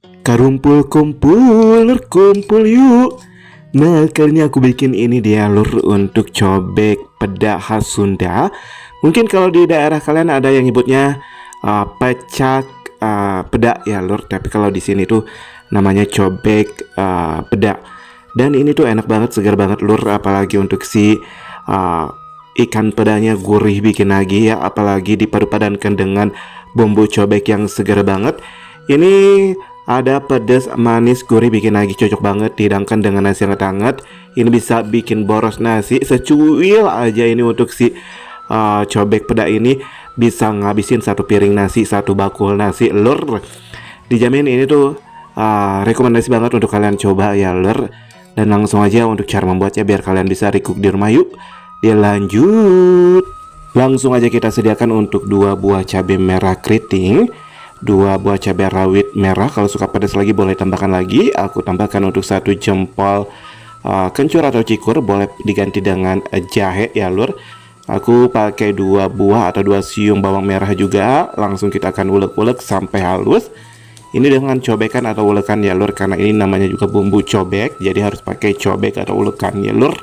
Kumpul kumpul yuk. Nah, kali ini aku bikin ini dia lur untuk cobek peda khas Sunda. Mungkin kalau di daerah kalian ada yang nyebutnya pecak peda ya lur, tapi kalau di sini tuh namanya cobek peda. Dan ini tuh enak banget, segar banget lur, apalagi untuk si ikan pedanya gurih bikin lagi ya, apalagi dipadu-padankan dengan bumbu cobek yang segar banget. Ini ada pedas, manis, gurih bikin lagi cocok banget dihidangkan dengan nasi yang hangat. Ini bisa bikin boros nasi secuil aja. Ini untuk si cobek peda ini bisa ngabisin satu piring nasi, satu bakul nasi lur. Dijamin ini tuh rekomendasi banget untuk kalian coba ya lur. Dan langsung aja untuk cara membuatnya biar kalian bisa recook di rumah yuk. Dia lanjut. Langsung aja kita sediakan untuk 2 buah cabai merah keriting, 2 buah cabai rawit merah. Kalau suka pedas lagi boleh tambahkan lagi. Aku tambahkan untuk 1 jempol kencur atau cikur, boleh diganti dengan jahe ya lur. Aku pakai 2 buah atau 2 siung bawang merah juga. Langsung kita akan ulek-ulek sampai halus. Ini dengan cobekan atau ulekan ya lur, karena ini namanya juga bumbu cobek, jadi harus pakai cobek atau ulekan ya lur.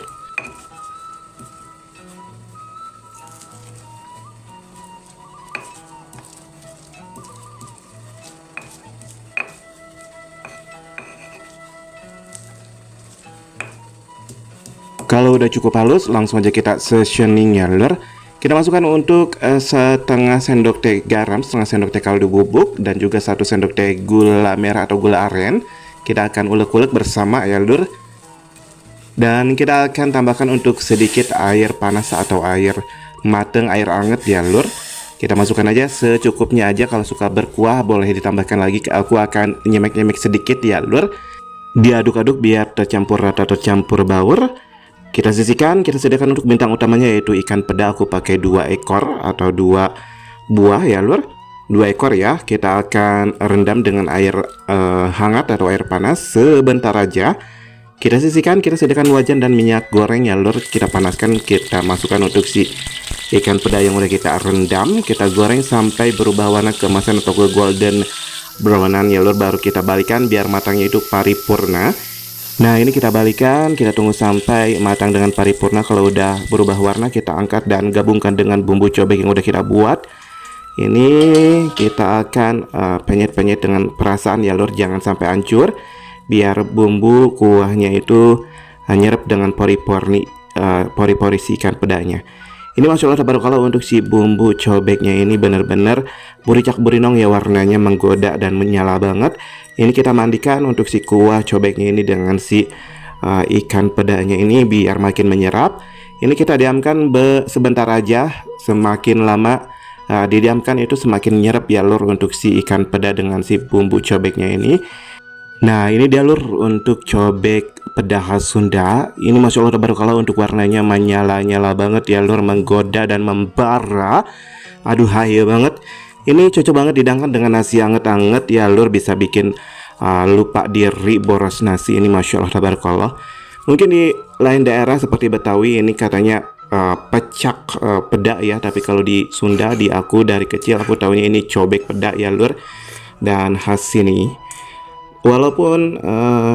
Kalau udah cukup halus, langsung aja kita seasoning ya lur. Kita masukkan untuk setengah sendok teh garam, setengah sendok teh kaldu bubuk, dan juga 1 sendok teh gula merah atau gula aren. Kita akan ulek-ulek bersama ya lur. Dan kita akan tambahkan untuk sedikit air panas atau air mateng, air anget ya lur. Kita masukkan aja secukupnya aja, kalau suka berkuah boleh ditambahkan lagi. Aku akan nyemek-nyemek sedikit ya lur. Diaduk-aduk biar tercampur rata, tercampur baur. Kita sisihkan, kita sediakan untuk bintang utamanya yaitu ikan peda. Aku pakai 2 ekor atau 2 buah ya lur. 2 ekor ya. Kita akan rendam dengan air hangat atau air panas sebentar aja. Kita sisihkan, kita sediakan wajan dan minyak goreng ya lur. Kita panaskan, kita masukkan untuk si ikan peda yang udah kita rendam. Kita goreng sampai berubah warna keemasan atau ke golden brownan ya lur. Baru kita balikan biar matangnya itu paripurna. Nah, ini kita balikan, kita tunggu sampai matang dengan paripurna. Kalau udah berubah warna, kita angkat dan gabungkan dengan bumbu cobek yang udah kita buat. Ini kita akan penyet-penyet dengan perasaan ya lur, jangan sampai hancur, biar bumbu kuahnya itu nyerap dengan pori-pori si ikan pedanya. Ini masya Allah tabarakallah, untuk si bumbu cobeknya ini benar-benar buricak burinong ya, warnanya menggoda dan menyala banget. Ini kita mandikan untuk si kuah cobeknya ini dengan si ikan pedanya ini biar makin menyerap. Ini kita diamkan sebentar aja, semakin lama didiamkan itu semakin menyerap ya lur untuk si ikan peda dengan si bumbu cobeknya ini. Nah, ini dia lur untuk cobek peda khas Sunda. Ini masya Allah tabarakallah, untuk warnanya menyala-nyala banget ya lur, menggoda dan membara. Aduh, hayo banget. Ini cocok banget didangkan dengan nasi anget-anget ya lur, bisa bikin lupa diri boros nasi. Ini masya Allah tabarakallah. Mungkin di lain daerah seperti Betawi ini katanya pecak peda ya, tapi kalau di Sunda, di aku dari kecil aku tahunya ini cobek peda ya lur, dan khas sini. Walaupun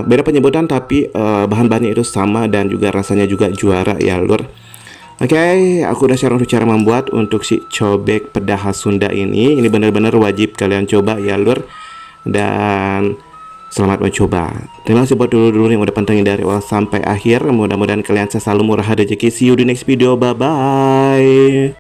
beda penyebutan, tapi bahan-bahannya itu sama dan juga rasanya juga juara ya lur. Oke, aku udah share untuk cara membuat untuk si cobek peda khas Sunda ini. Ini benar-benar wajib kalian coba ya lur. Dan selamat mencoba. Terima kasih buat dulu-dulu yang udah pantengin dari awal sampai akhir. Mudah-mudahan kalian selalu murah rezeki. See you di next video. Bye-bye.